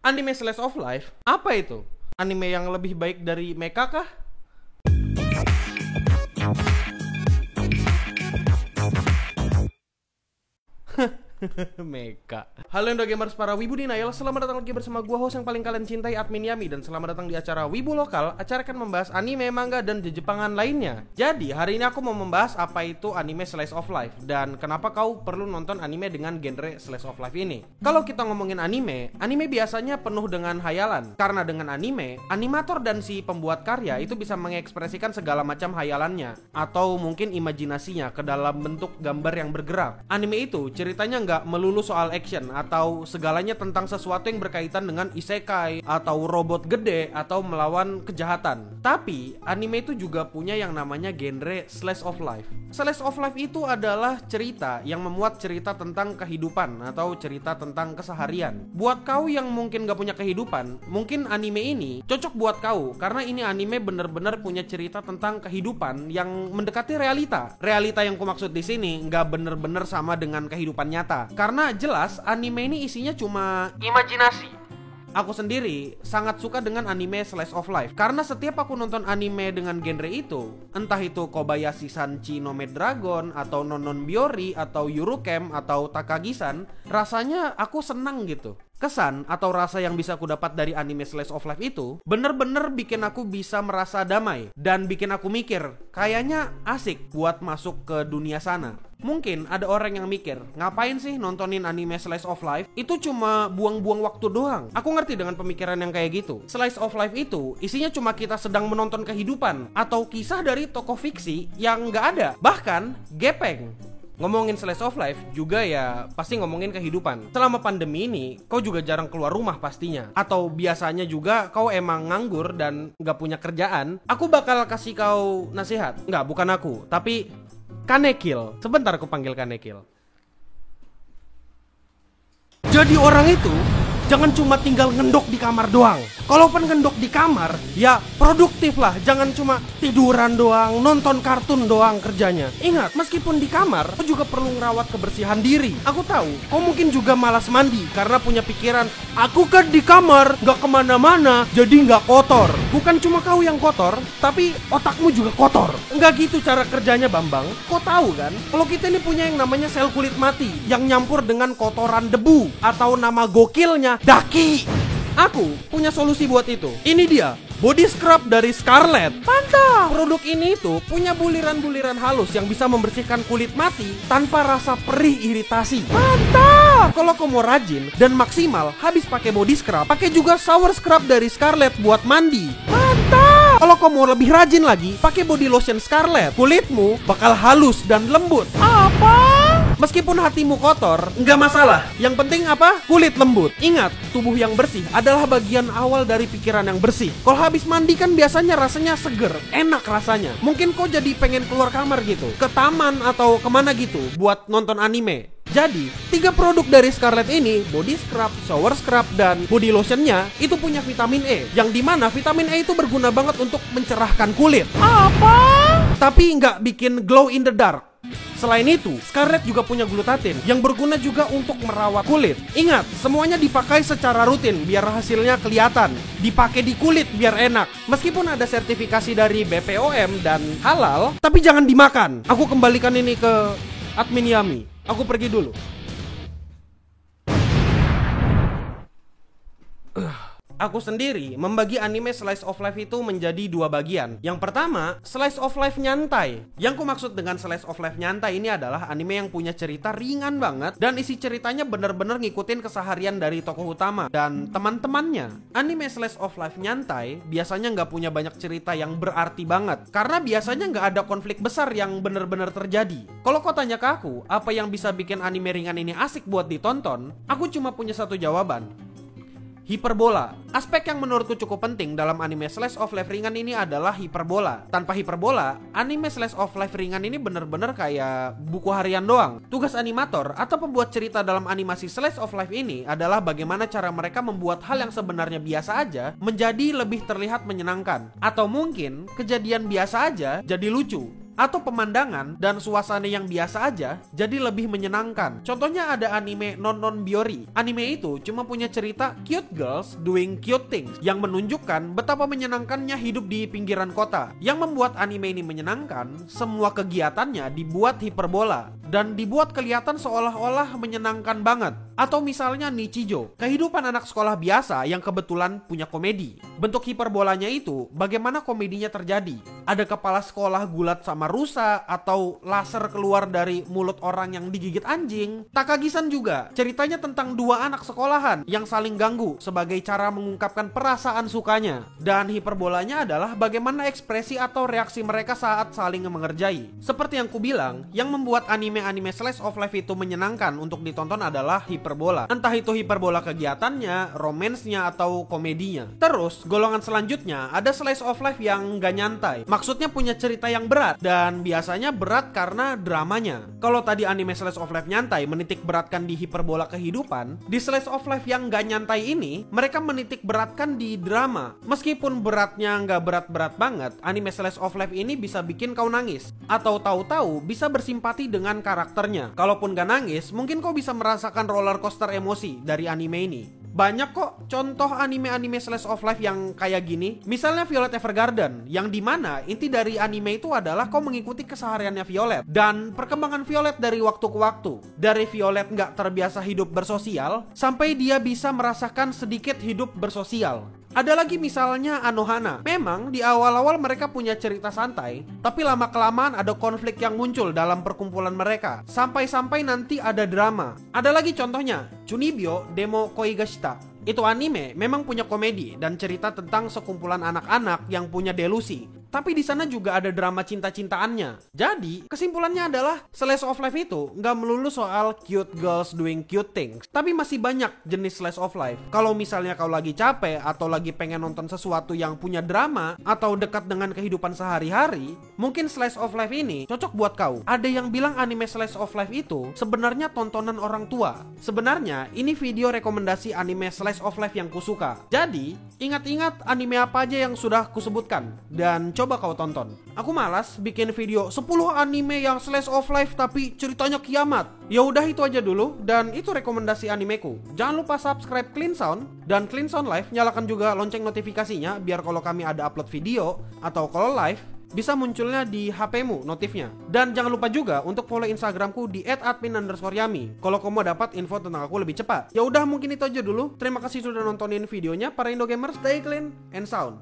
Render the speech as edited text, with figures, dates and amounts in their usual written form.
Anime slice of life? Apa itu? Anime yang lebih baik dari mecha kah? Mecha. Halo Indo Gamers, para wibu denial. Selamat datang lagi bersama gua, host yang paling kalian cintai, Admin Yami. Dan selamat datang di acara Wibu Lokal. Acara akan membahas anime, manga, dan jejepangan lainnya. Jadi hari ini aku mau membahas apa itu anime slice of life dan kenapa kau perlu nonton anime dengan genre slice of life ini. Kalau kita ngomongin anime biasanya penuh dengan hayalan. Karena dengan anime, animator dan si pembuat karya itu bisa mengekspresikan segala macam hayalannya atau mungkin imajinasinya ke dalam bentuk gambar yang bergerak. Anime itu ceritanya nggak melulu soal action atau segalanya tentang sesuatu yang berkaitan dengan isekai atau robot gede atau melawan kejahatan. Tapi anime itu juga punya yang namanya genre slice of life. Slice of life itu adalah cerita yang memuat cerita tentang kehidupan atau cerita tentang keseharian. Buat kau yang mungkin gak punya kehidupan, mungkin anime ini cocok buat kau karena ini anime bener-bener punya cerita tentang kehidupan yang mendekati realita. Realita yang kumaksud di sini nggak bener-bener sama dengan kehidupan nyata. Karena jelas anime ini isinya cuma imajinasi. Aku sendiri sangat suka dengan anime slice of life karena setiap aku nonton anime dengan genre itu, entah itu Kobayashi Sanchi no Maid Dragon atau Nonon Biori atau Yurocam atau Takagi-san, rasanya aku senang gitu. Kesan atau rasa yang bisa aku dapat dari anime slice of life itu bener-bener bikin aku bisa merasa damai dan bikin aku mikir, kayaknya asik buat masuk ke dunia sana. Mungkin ada orang yang mikir, ngapain sih nontonin anime slice of life? Itu cuma buang-buang waktu doang. Aku ngerti dengan pemikiran yang kayak gitu. Slice of life itu isinya cuma kita sedang menonton kehidupan atau kisah dari tokoh fiksi yang nggak ada, bahkan gepeng. Ngomongin slice of life juga ya pasti ngomongin kehidupan. Selama pandemi ini kau juga jarang keluar rumah pastinya. Atau biasanya juga kau emang nganggur dan gak punya kerjaan. Aku bakal kasih kau nasihat. Nggak, bukan aku, tapi Kanekil. Sebentar aku panggil Kanekil. Jadi orang itu jangan cuma tinggal ngendok di kamar doang. Kalaupun ngendok di kamar, ya produktif lah. Jangan cuma tiduran doang, nonton kartun doang kerjanya. Ingat, meskipun di kamar, kau juga perlu ngerawat kebersihan diri. Aku tahu, kau mungkin juga malas mandi karena punya pikiran, aku kan di kamar, gak kemana-mana, jadi gak kotor. Bukan cuma kau yang kotor, tapi otakmu juga kotor. Enggak gitu cara kerjanya, Bambang. Kau tahu kan, kalau kita ini punya yang namanya sel kulit mati yang nyampur dengan kotoran debu, atau nama gokilnya daki. Aku punya solusi buat itu. Ini dia, body scrub dari Scarlett. Mantap. Produk ini tuh punya buliran-buliran halus yang bisa membersihkan kulit mati tanpa rasa perih iritasi. Mantap. Kalau kamu mau rajin dan maksimal habis pakai body scrub, pakai juga shower scrub dari Scarlett buat mandi. Mantap. Kalau kamu mau lebih rajin lagi, pakai body lotion Scarlett. Kulitmu bakal halus dan lembut. Apa? Meskipun hatimu kotor, nggak masalah. Yang penting apa? Kulit lembut. Ingat, tubuh yang bersih adalah bagian awal dari pikiran yang bersih. Kalau habis mandi kan biasanya rasanya seger, enak rasanya. Mungkin kau jadi pengen keluar kamar gitu, ke taman atau kemana gitu, buat nonton anime. Jadi, 3 produk dari Scarlett ini, body scrub, shower scrub, dan body lotionnya, itu punya vitamin E. Yang dimana vitamin E itu berguna banget untuk mencerahkan kulit. Apa? Tapi nggak bikin glow in the dark. Selain itu, Scarlett juga punya glutathione yang berguna juga untuk merawat kulit. Ingat, semuanya dipakai secara rutin biar hasilnya kelihatan. Dipakai di kulit biar enak. Meskipun ada sertifikasi dari BPOM dan halal, tapi jangan dimakan. Aku kembalikan ini ke Admin Yami. Aku pergi dulu. Aku sendiri membagi anime slice of life itu menjadi 2 bagian. Yang pertama, slice of life nyantai. Yang ku maksud dengan slice of life nyantai ini adalah anime yang punya cerita ringan banget dan isi ceritanya bener-bener ngikutin keseharian dari tokoh utama dan teman-temannya. Anime slice of life nyantai biasanya nggak punya banyak cerita yang berarti banget karena biasanya nggak ada konflik besar yang bener-bener terjadi. Kalau kau tanya ke aku, apa yang bisa bikin anime ringan ini asik buat ditonton? Aku cuma punya satu jawaban. Hiperbola. Aspek yang menurutku cukup penting dalam anime slice of life ringan ini adalah hiperbola. Tanpa hiperbola, anime slice of life ringan ini bener-bener kayak buku harian doang. Tugas animator atau pembuat cerita dalam animasi slice of life ini adalah bagaimana cara mereka membuat hal yang sebenarnya biasa aja menjadi lebih terlihat menyenangkan. Atau mungkin kejadian biasa aja jadi lucu. atau pemandangan dan suasana yang biasa aja jadi lebih menyenangkan. Contohnya ada anime Non Biori. Anime itu cuma punya cerita cute girls doing cute things yang menunjukkan betapa menyenangkannya hidup di pinggiran kota. Yang membuat anime ini menyenangkan, semua kegiatannya dibuat hiperbola dan dibuat kelihatan seolah-olah menyenangkan banget. Atau misalnya Nichijou, kehidupan anak sekolah biasa yang kebetulan punya komedi. Bentuk hiperbolanya itu bagaimana komedinya terjadi. Ada kepala sekolah gulat sama rusa, atau laser keluar dari mulut orang yang digigit anjing. Takagi-san juga, ceritanya tentang dua anak sekolahan yang saling ganggu sebagai cara mengungkapkan perasaan sukanya. Dan hiperbolanya adalah bagaimana ekspresi atau reaksi mereka saat saling mengerjai. Seperti yang kubilang, yang membuat anime-anime slice of life itu menyenangkan untuk ditonton adalah hiperbola. Entah itu hiperbola kegiatannya, romansnya, atau komedinya. Terus, golongan selanjutnya ada slice of life yang gak nyantai. Maksudnya punya cerita yang berat, dan biasanya berat karena dramanya. Kalau tadi anime slice of life nyantai menitik beratkan di hiperbola kehidupan, di slice of life yang gak nyantai ini, mereka menitik beratkan di drama. Meskipun beratnya gak berat-berat banget, anime slice of life ini bisa bikin kau nangis, atau tahu-tahu bisa bersimpati dengan karakternya. Kalaupun gak nangis, mungkin kau bisa merasakan roller coaster emosi dari anime ini. Banyak kok contoh anime-anime slice of life yang kayak gini. Misalnya Violet Evergarden, yang dimana inti dari anime itu adalah kau mengikuti kesehariannya Violet dan perkembangan Violet dari waktu ke waktu. Dari Violet nggak terbiasa hidup bersosial, sampai dia bisa merasakan sedikit hidup bersosial. Ada lagi misalnya Anohana. Memang di awal-awal mereka punya cerita santai, tapi lama-kelamaan ada konflik yang muncul dalam perkumpulan mereka, sampai-sampai nanti ada drama. Ada lagi contohnya, Chunibyo Demo Koigashita. Itu anime memang punya komedi dan cerita tentang sekumpulan anak-anak yang punya delusi. Tapi di sana juga ada drama cinta-cintaannya. Jadi, kesimpulannya adalah slice of life itu nggak melulu soal cute girls doing cute things. Tapi masih banyak jenis slice of life. Kalau misalnya kau lagi capek atau lagi pengen nonton sesuatu yang punya drama atau dekat dengan kehidupan sehari-hari, mungkin slice of life ini cocok buat kau. Ada yang bilang anime slice of life itu sebenarnya tontonan orang tua. Sebenarnya, ini video rekomendasi anime slice of life yang kusuka. Jadi, ingat-ingat anime apa aja yang sudah kusebutkan dan coba kau tonton. Aku malas bikin video 10 anime yang slice of life tapi ceritanya kiamat. Ya udah itu aja dulu, dan itu rekomendasi animeku. Jangan lupa subscribe Clean Sound dan Clean Sound Live, nyalakan juga lonceng notifikasinya biar kalau kami ada upload video atau kalau live bisa munculnya di HP-mu notifnya. Dan jangan lupa juga untuk follow Instagramku di @admin_yami kalau kamu mau dapat info tentang aku lebih cepat. Ya udah mungkin itu aja dulu. Terima kasih sudah nontonin videonya para Indo Gamers. Stay clean and sound.